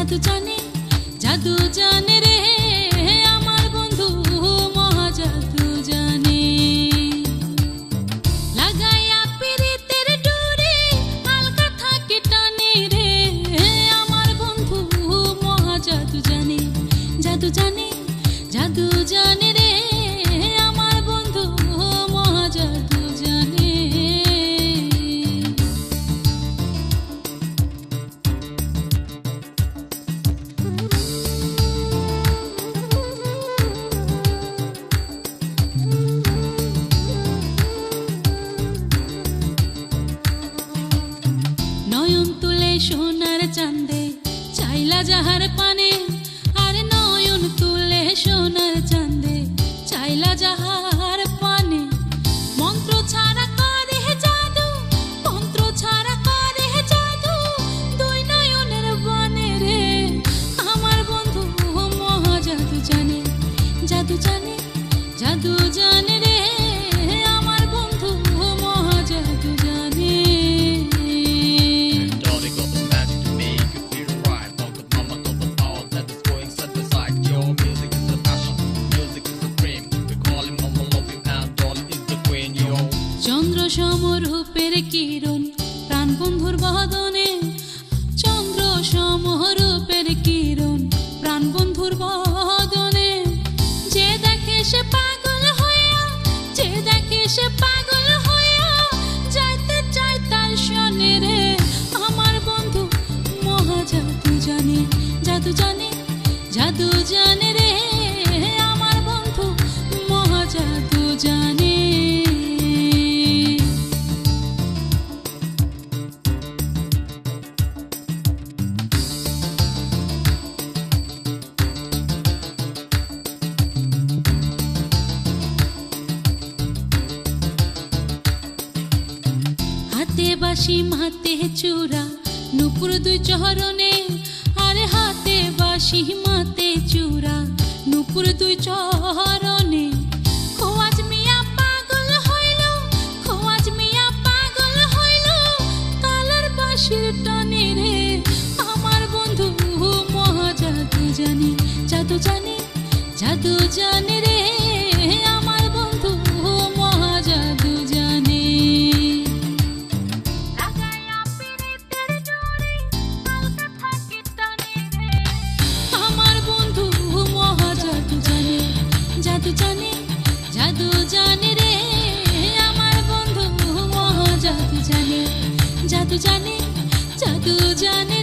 জাদু জানে, জাদু জানে রে আমার বন্ধু মহা জাদু জানে। লাগাইয়া পিরিতের ডোরে হালকা থাকে টানে রে আমার বন্ধু মহা জাদু জানে, জাদু জানে, জাদু জানে রে আমার বন্ধু মহা জাদু জানে। নয়ন তুলে সোনার চাঁদে চাইলা যাহার পানে, আর নয়ন তুলে সোনার চাঁদে চাইলা যাহার পানে। মন্ত্র ছাড়া করে জাদু, মন্ত্র ছাড়া করে জাদু, দুই নয়নের বানে রে আমার বন্ধু মহা জাদু জানে, জাদু জানে, জাদু জানে রে আমার বন্ধু মহা জাদু জানে। Darling, got the magic to make you feel right. Got the mama, got the power that is going side by side. Your music is the passion, music is the dream. We call him mama, love you now. Darling is the queen, yo. চন্দ্র সমরূপের কিরণ প্রাণ বন্ধুর বদনে, চন্দ্র সমরূপের কিরণ প্রাণ বন্ধুর বদনে। যে দেখে সে পাগল হইয়া, যে দেখে সে পাগল হইয়া যাইতে চায় তার শনে রে আমার বন্ধু মহা জাদু জানে, জাদু জানে, জাদু জানে রে আমার বন্ধু মহা জাদু জানে। হাতে বাঁশি মাতে চূড়া নুপুর দুই চরণে, আরে হাতে বাঁশি মাতে চূড়া নুপুর দুই চরণে। খোয়াজ মিয়া পাগল হইল, খোয়াজ মিয়া পাগল হইল কালার বাঁশির টানে রে আমার বন্ধু মহা জাদু জানে, জাদু জানে, জাদু জানে রে আমার বন্ধু মহা জাদু জানে। আমার বন্ধু মহা জাদু জানে, জাদু জানে, জাদু জানে রে আমার বন্ধু মহা জাদু জানে, জাদু জানে, জাদু জানে।